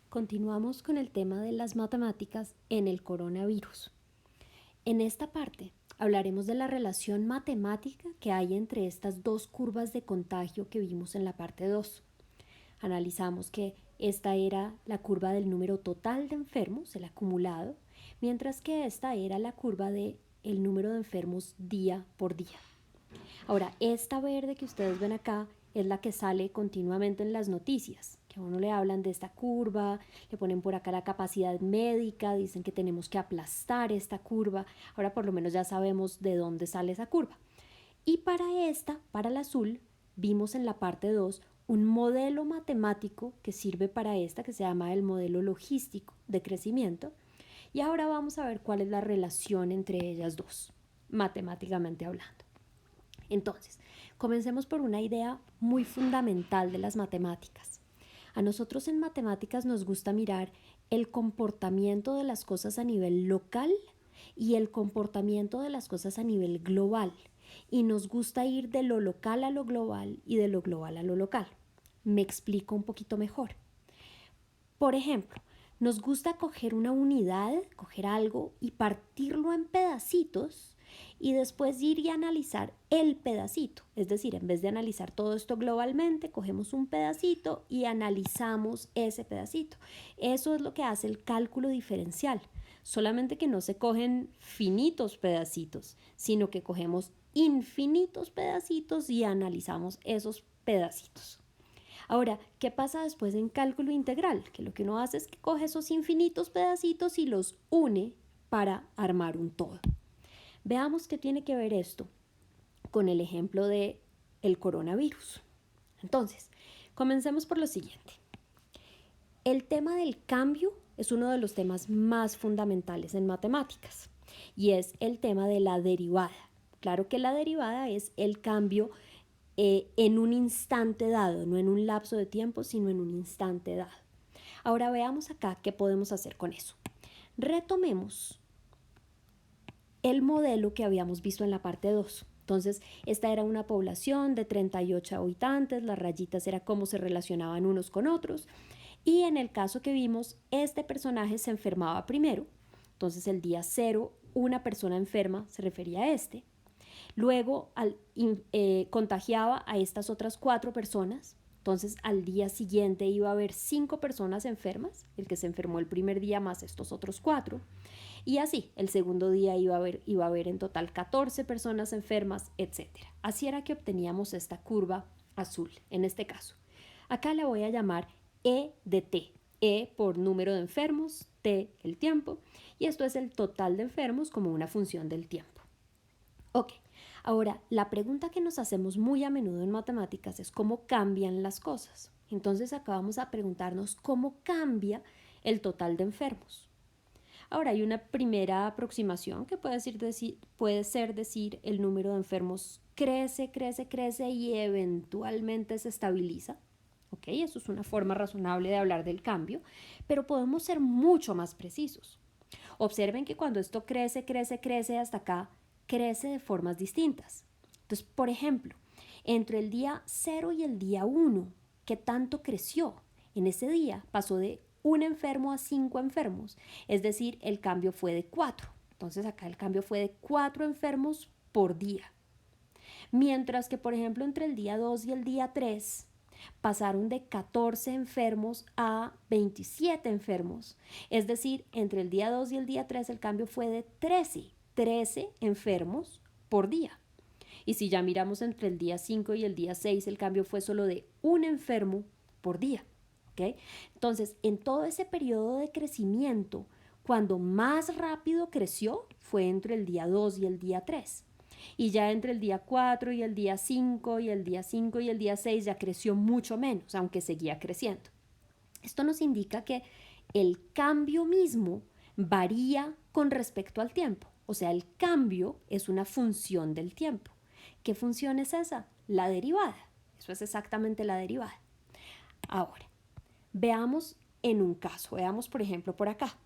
Continuamos con el tema de las matemáticas en el coronavirus. En esta parte hablaremos de la relación matemática que hay entre estas dos curvas de contagio que vimos en la parte 2. Analizamos que esta era la curva del número total de enfermos, el acumulado, mientras que esta era la curva del número de enfermos día por día. Ahora, esta verde que ustedes ven acá es la que sale continuamente en las noticias, que a uno le hablan de esta curva, le ponen por acá la capacidad médica, dicen que tenemos que aplastar esta curva. Ahora por lo menos ya sabemos de dónde sale esa curva. Y para el azul, vimos en la parte 2 un modelo matemático que sirve para esta, que se llama el modelo logístico de crecimiento. Y ahora vamos a ver cuál es la relación entre ellas dos, matemáticamente hablando. Entonces, comencemos por una idea muy fundamental de las matemáticas. A nosotros en matemáticas nos gusta mirar el comportamiento de las cosas a nivel local y el comportamiento de las cosas a nivel global. Y nos gusta ir de lo local a lo global y de lo global a lo local. Me explico un poquito mejor. Por ejemplo, nos gusta coger una unidad, coger algo y partirlo en pedacitos y después ir y analizar el pedacito. Es decir, en vez de analizar todo esto globalmente, cogemos un pedacito y analizamos ese pedacito. Eso es lo que hace el cálculo diferencial. Solamente que no se cogen finitos pedacitos, sino que cogemos infinitos pedacitos y analizamos esos pedacitos. Ahora, ¿qué pasa después en cálculo integral? Que lo que uno hace es que coge esos infinitos pedacitos y los une para armar un todo. Veamos qué tiene que ver esto con el ejemplo de el coronavirus. Entonces, comencemos por lo siguiente. El tema del cambio es uno de los temas más fundamentales en matemáticas y es el tema de la derivada. Claro que la derivada es el cambio en un instante dado, no en un lapso de tiempo, sino en un instante dado. Ahora veamos acá qué podemos hacer con eso. Retomemos el modelo que habíamos visto en la parte 2. Entonces, esta era una población de 38 habitantes, las rayitas era cómo se relacionaban unos con otros, y en el caso que vimos, este personaje se enfermaba primero, entonces el día 0, una persona enferma se refería a este. Luego contagiaba a estas otras 4 personas. Entonces al día siguiente iba a haber 5 personas enfermas, el que se enfermó el primer día más estos otros 4. Y así, el segundo día iba a haber en total 14 personas enfermas, etc. Así era que obteníamos esta curva azul, en este caso. Acá la voy a llamar E de T. E por número de enfermos, T el tiempo, y esto es el total de enfermos como una función del tiempo. Ok, ahora la pregunta que nos hacemos muy a menudo en matemáticas es cómo cambian las cosas. Entonces acá vamos a preguntarnos cómo cambia el total de enfermos. Ahora hay una primera aproximación que puede ser decir el número de enfermos crece, crece, crece y eventualmente se estabiliza. Ok, eso es una forma razonable de hablar del cambio, pero podemos ser mucho más precisos. Observen que cuando esto crece, crece, crece hasta acá, crece de formas distintas. Entonces, por ejemplo, entre el día 0 y el día 1, ¿qué tanto creció? En ese día pasó de un enfermo a 5 enfermos, es decir, el cambio fue de 4. Entonces acá el cambio fue de 4 enfermos por día. Mientras que, por ejemplo, entre el día 2 y el día 3 pasaron de 14 enfermos a 27 enfermos. Es decir, entre el día 2 y el día 3 el cambio fue de 13 enfermos por día. Y si ya miramos entre el día 5 y el día 6, el cambio fue solo de un enfermo por día. ¿Okay? Entonces, en todo ese periodo de crecimiento, cuando más rápido creció fue entre el día 2 y el día 3. Y ya entre el día 4 y el día 5 y el día 5 y el día 6 ya creció mucho menos, aunque seguía creciendo. Esto nos indica que el cambio mismo varía con respecto al tiempo. O sea, el cambio es una función del tiempo. ¿Qué función es esa? La derivada. Eso es exactamente la derivada. Ahora, veamos en un caso. Veamos, por ejemplo, por acá.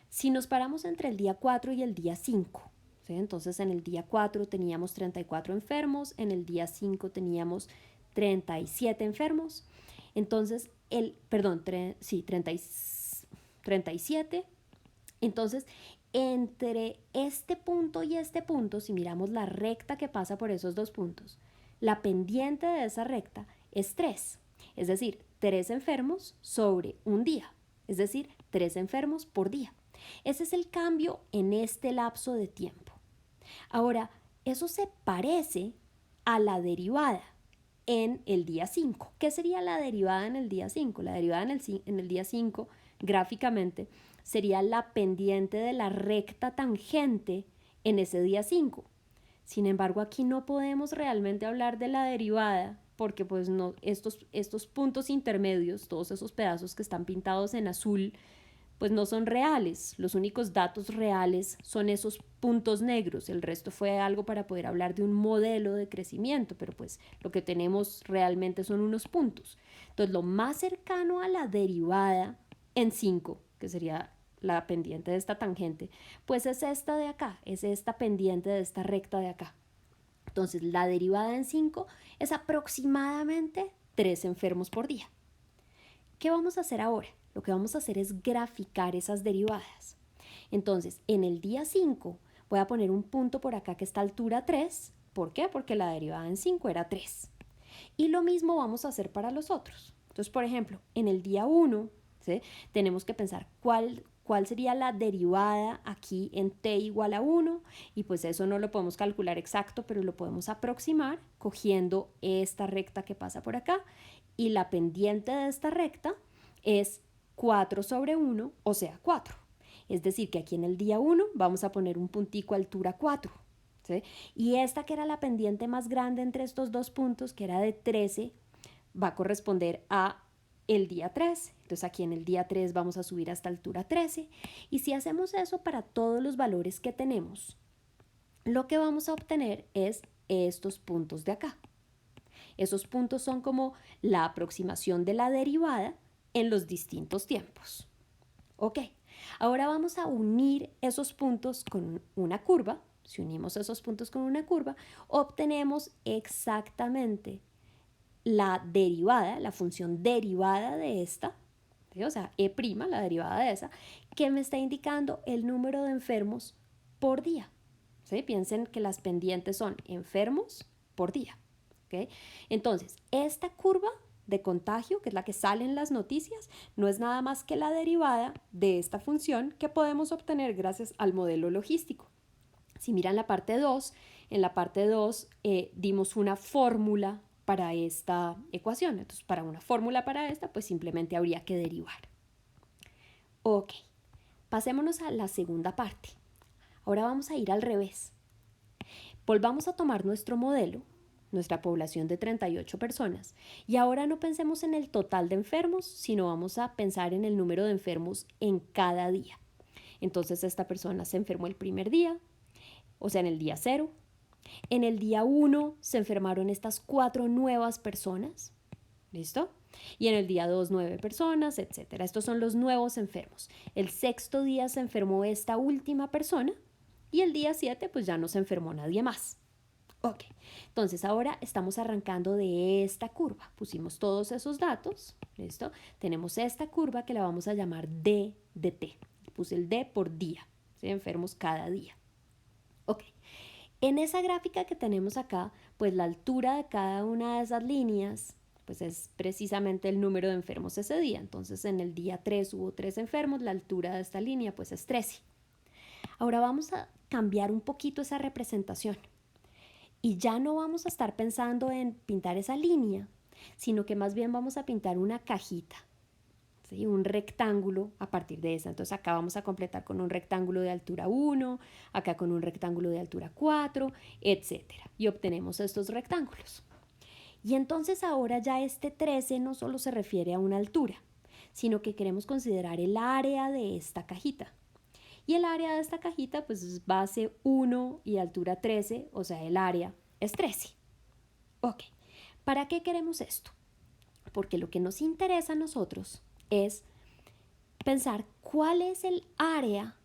Si nos paramos entre el día 4 y el día 5, ¿sí? Entonces en el día 4 teníamos 34 enfermos, en el día 5 teníamos 37 enfermos. Entonces sí, 37. Entonces, entre este punto y este punto, si miramos la recta que pasa por esos dos puntos, la pendiente de esa recta es 3. Es decir, 3 enfermos sobre un día. Es decir, 3 enfermos por día. Ese es el cambio en este lapso de tiempo. Ahora, eso se parece a la derivada en el día 5. ¿Qué sería la derivada en el día 5? La derivada en el día 5, gráficamente, sería la pendiente de la recta tangente en ese día 5. Sin embargo, aquí no podemos realmente hablar de la derivada porque pues no, estos puntos intermedios, todos esos pedazos que están pintados en azul, pues no son reales. Los únicos datos reales son esos puntos negros. El resto fue algo para poder hablar de un modelo de crecimiento, pero pues lo que tenemos realmente son unos puntos. Entonces, lo más cercano a la derivada en 5, que sería la pendiente de esta tangente, pues es esta de acá, es esta pendiente de esta recta de acá. Entonces, la derivada en 5 es aproximadamente 3 enfermos por día. ¿Qué vamos a hacer ahora? Lo que vamos a hacer es graficar esas derivadas. Entonces, en el día 5 voy a poner un punto por acá que está a altura 3. ¿Por qué? Porque la derivada en 5 era 3. Y lo mismo vamos a hacer para los otros. Entonces, por ejemplo, en el día 1, ¿sí?, tenemos que pensar cuál sería la derivada aquí en t igual a 1, y pues eso no lo podemos calcular exacto, pero lo podemos aproximar cogiendo esta recta que pasa por acá, y la pendiente de esta recta es 4 sobre 1, o sea, 4. Es decir, que aquí en el día 1 vamos a poner un puntico a altura 4. ¿Sí? Y esta que era la pendiente más grande entre estos dos puntos, que era de 13, va a corresponder a el día 3. Entonces aquí en el día 3 vamos a subir hasta altura 13. Y si hacemos eso para todos los valores que tenemos, lo que vamos a obtener es estos puntos de acá. Esos puntos son como la aproximación de la derivada en los distintos tiempos. Ok, ahora vamos a unir esos puntos con una curva. Si unimos esos puntos con una curva, obtenemos exactamente la derivada, la función derivada de esta, ¿sí? O sea, E', la derivada de esa, que me está indicando el número de enfermos por día. ¿Sí? Piensen que las pendientes son enfermos por día. ¿Okay? Entonces, esta curva de contagio, que es la que sale en las noticias, no es nada más que la derivada de esta función que podemos obtener gracias al modelo logístico. Si miran la parte 2, en la parte 2 dimos una fórmula para esta ecuación. Entonces, para una fórmula para esta, pues simplemente habría que derivar. Ok, pasémonos a la segunda parte. Ahora vamos a ir al revés. Volvamos a tomar nuestro modelo, nuestra población de 38 personas, y ahora no pensemos en el total de enfermos, sino vamos a pensar en el número de enfermos en cada día. Entonces, esta persona se enfermó el primer día, o sea, en el día 0. En el día 1 se enfermaron estas 4 nuevas personas. ¿Listo? Y en el día 2, 9 personas, etc. Estos son los nuevos enfermos. El 6.º día se enfermó esta última persona y el día 7 pues ya no se enfermó nadie más. Ok, entonces ahora estamos arrancando de esta curva. Pusimos todos esos datos, ¿listo? Tenemos esta curva que la vamos a llamar D de T. Puse el D por día, ¿sí? Enfermos cada día. Ok, en esa gráfica que tenemos acá, pues la altura de cada una de esas líneas, pues es precisamente el número de enfermos ese día. Entonces en el día 3 hubo 3 enfermos, la altura de esta línea pues es 13. Ahora vamos a cambiar un poquito esa representación. Y ya no vamos a estar pensando en pintar esa línea, sino que más bien vamos a pintar una cajita, ¿sí? Un rectángulo a partir de esa. Entonces acá vamos a completar con un rectángulo de altura 1, acá con un rectángulo de altura 4, etc. Y obtenemos estos rectángulos. Y entonces ahora ya este 13 no solo se refiere a una altura, sino que queremos considerar el área de esta cajita. Y el área de esta cajita pues es base 1 y altura 13, o sea, el área es 13. Ok, ¿para qué queremos esto? Porque lo que nos interesa a nosotros es pensar cuál es el área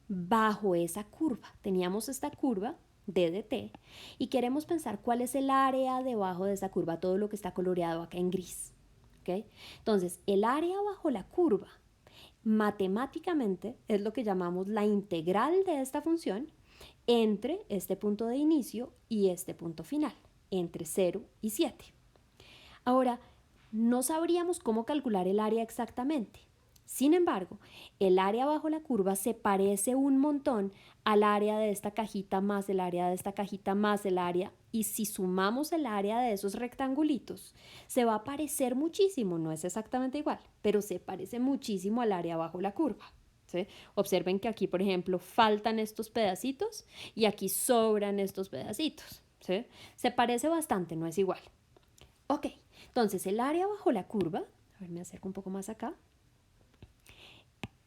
bajo esa curva. Teníamos esta curva, D de T, y queremos pensar cuál es el área debajo de esa curva, todo lo que está coloreado acá en gris. ¿Ok? ¿ok? Entonces, el área bajo la curva matemáticamente es lo que llamamos la integral de esta función entre este punto de inicio y este punto final, entre 0 y 7. Ahora, no sabríamos cómo calcular el área exactamente. Sin embargo, el área bajo la curva se parece un montón al área de esta cajita más el área de esta cajita más el área, y si sumamos el área de esos rectangulitos, se va a parecer muchísimo, no es exactamente igual, pero se parece muchísimo al área bajo la curva. ¿Sí? Observen que aquí, por ejemplo, faltan estos pedacitos y aquí sobran estos pedacitos. ¿Sí? Se parece bastante, no es igual. Ok, entonces el área bajo la curva, a ver, me acerco un poco más acá.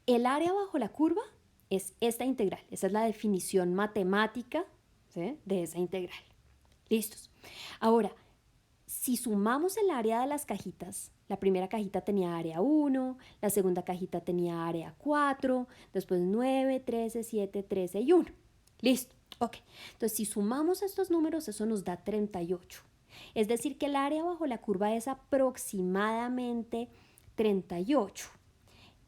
El área bajo la curva es esta integral. Esa es la definición matemática, ¿sí?, de esa integral. ¿Listos? Ahora, si sumamos el área de las cajitas, la primera cajita tenía área 1, la segunda cajita tenía área 4, después 9, 13, 7, 13 y 1. ¿Listo? Ok. Entonces, si sumamos estos números, eso nos da 38. Es decir, que el área bajo la curva es aproximadamente 38.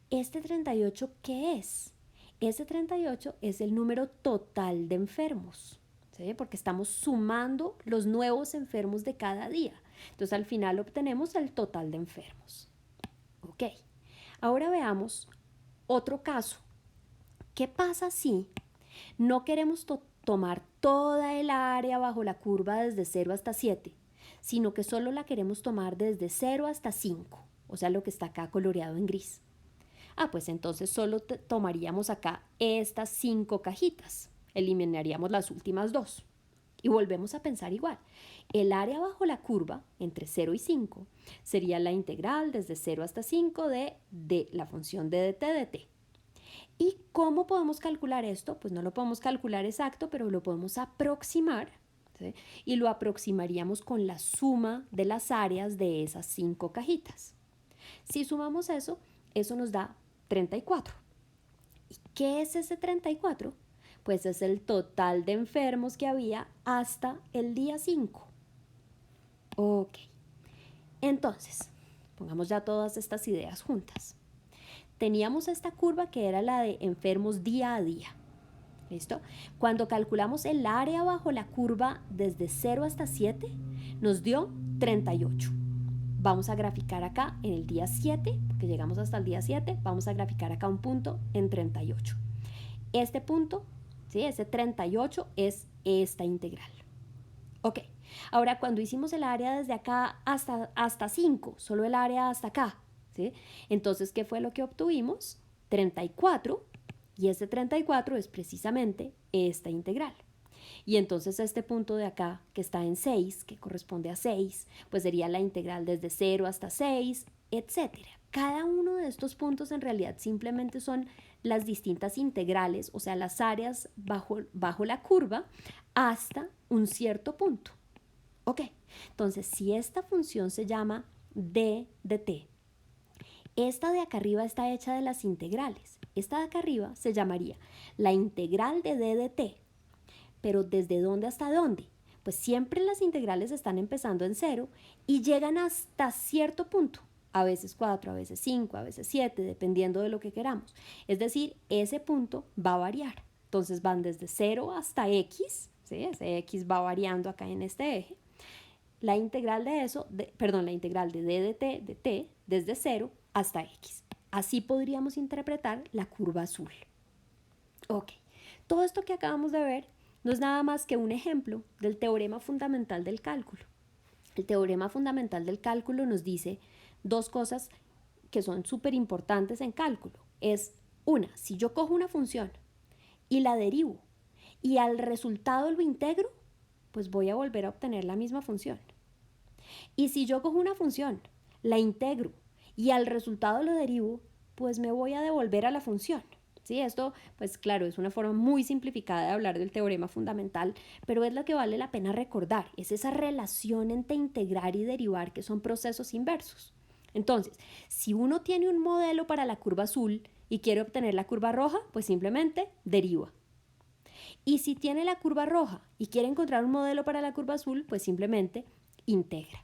¿Este 38 qué es? Ese 38 es el número total de enfermos, ¿sí? Porque estamos sumando los nuevos enfermos de cada día. Entonces al final obtenemos el total de enfermos. Ok, ahora veamos otro caso. ¿Qué pasa si no queremos tomar toda el área bajo la curva desde 0 hasta 7, sino que solo la queremos tomar desde 0 hasta 5, o sea, lo que está acá coloreado en gris? Pues entonces solo tomaríamos acá estas 5 cajitas, eliminaríamos las últimas 2 y volvemos a pensar igual. El área bajo la curva, entre 0 y 5, sería la integral desde 0 hasta 5 de la función de dt de t. ¿Y cómo podemos calcular esto? Pues no lo podemos calcular exacto, pero lo podemos aproximar, ¿sí? Y lo aproximaríamos con la suma de las áreas de esas 5 cajitas. Si sumamos eso, eso nos da 34. ¿Y qué es ese 34? Pues es el total de enfermos que había hasta el día 5. Ok, entonces, pongamos ya todas estas ideas juntas. Teníamos esta curva que era la de enfermos día a día. ¿Listo? Cuando calculamos el área bajo la curva desde 0 hasta 7, nos dio 38. Vamos a graficar acá en el día 7, porque llegamos hasta el día 7, vamos a graficar acá un punto en 38. Este punto, ¿sí?, ese 38 es esta integral. Ok, ahora cuando hicimos el área desde acá hasta 5, solo el área hasta acá, ¿sí? Entonces, ¿qué fue lo que obtuvimos? 34, y ese 34 es precisamente esta integral. Y entonces este punto de acá, que está en 6, que corresponde a 6, pues sería la integral desde 0 hasta 6, etc. Cada uno de estos puntos en realidad simplemente son las distintas integrales, o sea, las áreas bajo la curva hasta un cierto punto. Ok, entonces si esta función se llama d de t, esta de acá arriba está hecha de las integrales. Esta de acá arriba se llamaría la integral de d de t. ¿Pero desde dónde hasta dónde? Pues siempre las integrales están empezando en 0 y llegan hasta cierto punto. A veces 4, a veces 5, a veces 7, dependiendo de lo que queramos. Es decir, ese punto va a variar. Entonces van desde 0 hasta x, ¿sí? Ese x va variando acá en este eje. La integral de eso, la integral de d de t desde 0 hasta x. Así podríamos interpretar la curva azul. Ok, todo esto que acabamos de ver no es nada más que un ejemplo del teorema fundamental del cálculo. El teorema fundamental del cálculo nos dice dos cosas que son súper importantes en cálculo. Es una, si yo cojo una función y la derivo y al resultado lo integro, pues voy a volver a obtener la misma función. Y si yo cojo una función, la integro y al resultado lo derivo, pues me voy a devolver a la función. ¿Sí? Esto, pues claro, es una forma muy simplificada de hablar del teorema fundamental, pero es lo que vale la pena recordar, es esa relación entre integrar y derivar que son procesos inversos. Entonces, si uno tiene un modelo para la curva azul y quiere obtener la curva roja, pues simplemente deriva. Y si tiene la curva roja y quiere encontrar un modelo para la curva azul, pues simplemente integra.